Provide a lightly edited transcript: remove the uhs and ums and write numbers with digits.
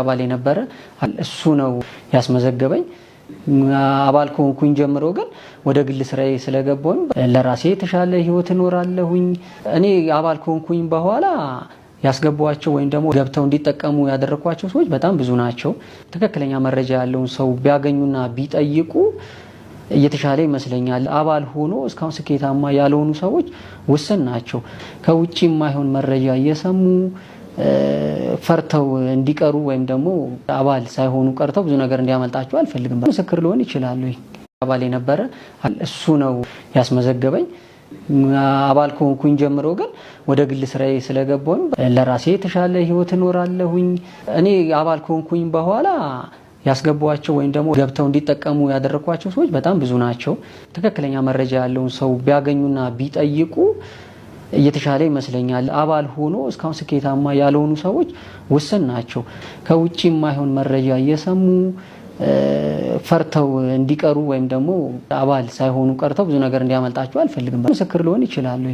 አባል የነበረ እሱ ነው ያስመዘገበኝ። አባል ከሆንኩኝ ጀምሮ ግን ወደ ግል ስራዬ ስለገባሁኝ ለራሴ የተሻለ ህይወት እኖራለሁኝ። እኔ አባል ከሆንኩኝ በኋላ ያስገቧቸው ወይም ደግሞ ገብተው እንዲጠቀሙ ያደረኳቸው ሰዎች በጣም ብዙ ናቸው። ትክክለኛ መረጃ ያለውን ሰው ቢያገኙና ቢጠይቁ እየተሻለ ይመስለኛል። አባል ሆኖ እስካሁን ስኬታማ ያልሆኑ ሰዎች ውስን ናቸው። ከውጪ የማይሆን መረጃ እየሰሙ ፈርተው እንዲቀሩ ወይም ደግሞ አባል ሳይሆኑ ቀርተው ብዙ ነገር እንዲያመልጣቸው አልፈልግም። ምስክር ሊሆን ይችላል። አባል የነበረ እሱ ነው ያስመዘገበኝ። አባል ከሆንኩኝ ጀምሮ ግን ወደ ግል ስራዬ ስለገባሁኝ ለራሴ የተሻለ ህይወት እኖራለሁኝ። እኔ አባል ከሆንኩኝ በኋላ ያስገቧቸው ወይም ደግሞ ገብተው እንዲጠቀሙ ያደረኳቸው ሰዎች በጣም ብዙ ናቸው። ትክክለኛ መረጃ ያለውን ሰው ቢያገኙና ቢጠይቁ እየተሻለ ይመስለኛል። አባል ሆኖ እስካሁን ስኬታማ ያልሆኑ ሰዎች ውስን ናቸው። ከውጪ የማይሆን መረጃ እየሰሙ ፈርተው እንዲቀሩ ወይም ደግሞ አባል ሳይሆኑ ቀርተው ብዙ ነገር እንዲያመልጣቸው አልፈልግም። ምስክር ሊሆን ይችላል።